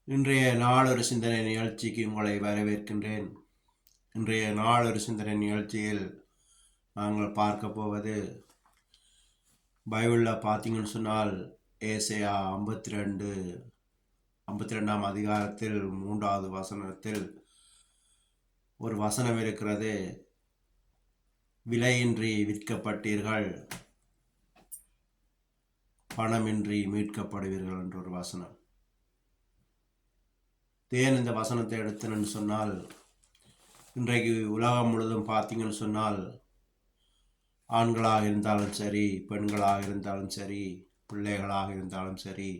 இன்றைய நாள் ஒரு சிந்தனை நிகழ்ச்சிக்கு உங்களை வரவேற்கின்றேன். இன்றைய நாள் ஒரு சிந்தனை நிகழ்ச்சியில் நாங்கள் பார்க்க போவது பைபிளில் பார்த்தீங்கன்னு சொன்னால் ஏசாயா 52ஆம் அதிகாரத்தில் 3வது வசனத்தில் ஒரு வசனம் இருக்கிறது. விலையின்றி விற்கப்பட்டீர்கள், பணமின்றி மீட்கப்படுவீர்கள் என்ற ஒரு வசனம். ஏன் இந்த வசனத்தை எடுத்தேன்னு சொன்னால், இன்றைக்கு உலகம் முழுவதும் பார்த்தீங்கன்னு சொன்னால் ஆண்களாக இருந்தாலும் சரி, பெண்களாக இருந்தாலும் சரி, பிள்ளைகளாக இருந்தாலும் சரி,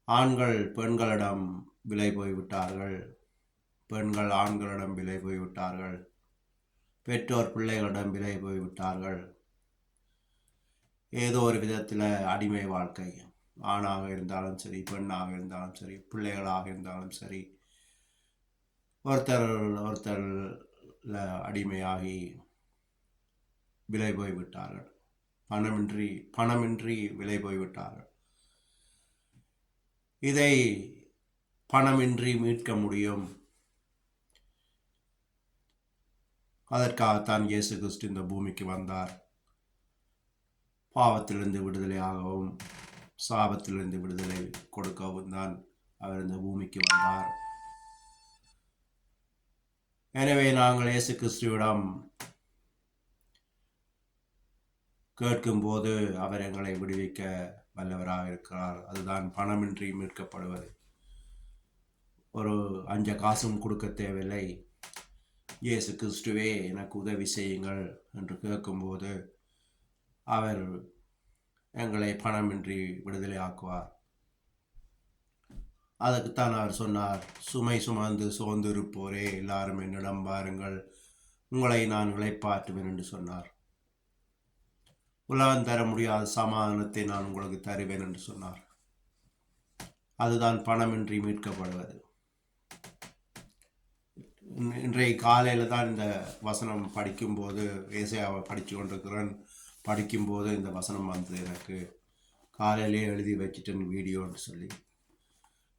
ஆண்கள் பெண்களிடம் விலை போய்விட்டார்கள், பெண்கள் ஆண்களிடம் விலை போய்விட்டார்கள், பெற்றோர் பிள்ளைகளிடம் விலை போய்விட்டார்கள். ஏதோ ஒரு விதத்தில் அடிமை வாழ்க்கை, ஆணாக இருந்தாலும் சரி, பெண்ணாக இருந்தாலும் சரி, பிள்ளைகளாக இருந்தாலும் சரி, ஒருத்தர் அடிமையாகி விலை போய்விட்டார்கள். பணமின்றி விலை போய்விட்டார்கள். இதை பணமின்றி மீட்க முடியும். அதற்காகத்தான் இயேசு கிறிஸ்து இந்த பூமிக்கு வந்தார். பாவத்திலிருந்து விடுதலையாகவும் சாபத்திலிருந்து விடுதலை கொடுக்கவும் தான் அவர் இந்த பூமிக்கு வந்தார். எனவே நாங்கள் இயேசு கிறிஸ்துவிடம் கேட்கும்போது அவர் எங்களை விடுவிக்க வல்லவராக இருக்கிறார். அதுதான் பணமின்றி மீட்கப்படுவது. ஒரு 5 காசும் கொடுக்க தேவையில்லை. இயேசு கிறிஸ்துவே எனக்கு உதவி செய்யுங்கள் என்று கேட்கும்போது அவர் எங்களை பணமின்றி விடுதலை ஆக்குவார். அதுக்குத்தான் அவர் சொன்னார், சுமை சுமந்து சோர்ந்து இருப்போரே எல்லாரும் என்னிடம் பாருங்கள், உங்களை நான் இளைப்பாற்றுவேன் என்று சொன்னார். உலகம் தர முடியாத சமாதானத்தை நான் உங்களுக்கு தருவேன் என்று சொன்னார். அதுதான் பணமின்றி மீட்கப்படுவது. இன்றைய காலையில் தான் இந்த வசனம் படிக்கும்போது, ஏசாயாவை படித்து கொண்டிருக்கிறேன். படிக்கும்போது இந்த வசனம் வந்தது எனக்கு. காலையிலே எழுதி வச்சுட்டேன் வீடியோன்னு சொல்லி.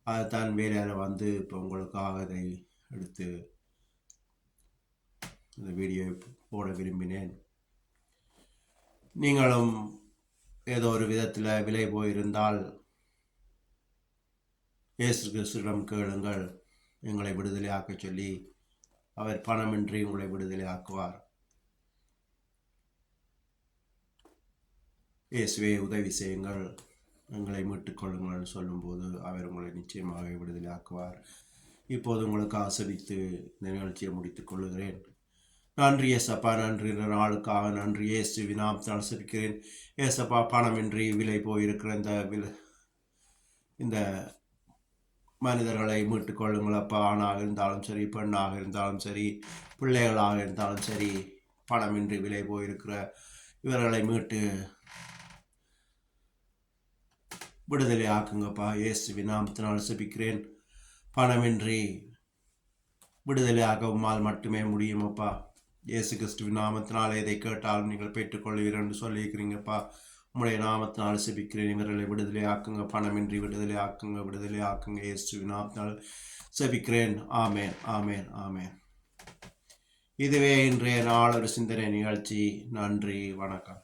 அதைத்தான் வேலையில் வந்து இப்போ உங்களுக்காக இதை எடுத்து இந்த வீடியோ போட விரும்பினேன். நீங்களும் ஏதோ ஒரு விதத்தில் விலை போயிருந்தால் இயேசு கிறிஸ்துவிடம் கேளுங்கள், எங்களை விடுதலையாக்க சொல்லி. அவர் பணமின்றி உங்களை விடுதலை ஆக்குவார். இயேசுவே உதவி செய்யுங்கள், எங்களை மீட்டுக்கொள்ளுங்கள் சொல்லும்போது அவர் உங்களை நிச்சயமாக விடுதலை ஆக்குவார். இப்போது உங்களுக்கு ஆசரித்து இந்த நிகழ்ச்சியை முடித்துக் கொள்ளுகிறேன். நன்றி ஏசப்பா, நன்றி நாளுக்காக நன்றி. இயேசுவின் நாமத்தில் ஆசரிக்கிறேன் ஏசப்பா. பணமின்றி விலை போயிருக்கிற இந்த மனிதர்களை மீட்டுக்கொள்ளுங்கள் அப்பா. ஆணாக இருந்தாலும் சரி, பெண்ணாக இருந்தாலும் சரி, பிள்ளைகளாக இருந்தாலும் சரி, பணமின்றி விலை போயிருக்கிற இவர்களை மீட்டு விடுதலை ஆக்குங்கப்பா. இயேசுவின் நாமத்தினால் செபிக்கிறேன். பணமின்றி விடுதலை ஆகவுமால் மட்டுமே முடியுமப்பா. இயேசு கிறிஸ்துவின் நாமத்தினால் எதை கேட்டாலும் நீங்கள் பெற்றுக்கொள்வீர்கள் என்று சொல்லியிருக்கிறீங்கப்பா. உங்களுடைய நாமத்தினால் செபிக்கிறேன். இவர்களை விடுதலை ஆக்குங்க, பணமின்றி விடுதலை ஆக்குங்க, விடுதலை ஆக்குங்க. இயேசுவின் நாமத்தினால் செபிக்கிறேன். ஆமேன், ஆமேன், ஆமேன். இதுவே இன்றைய நாள் ஒரு சிந்தனை நிகழ்ச்சி. நன்றி, வணக்கம்.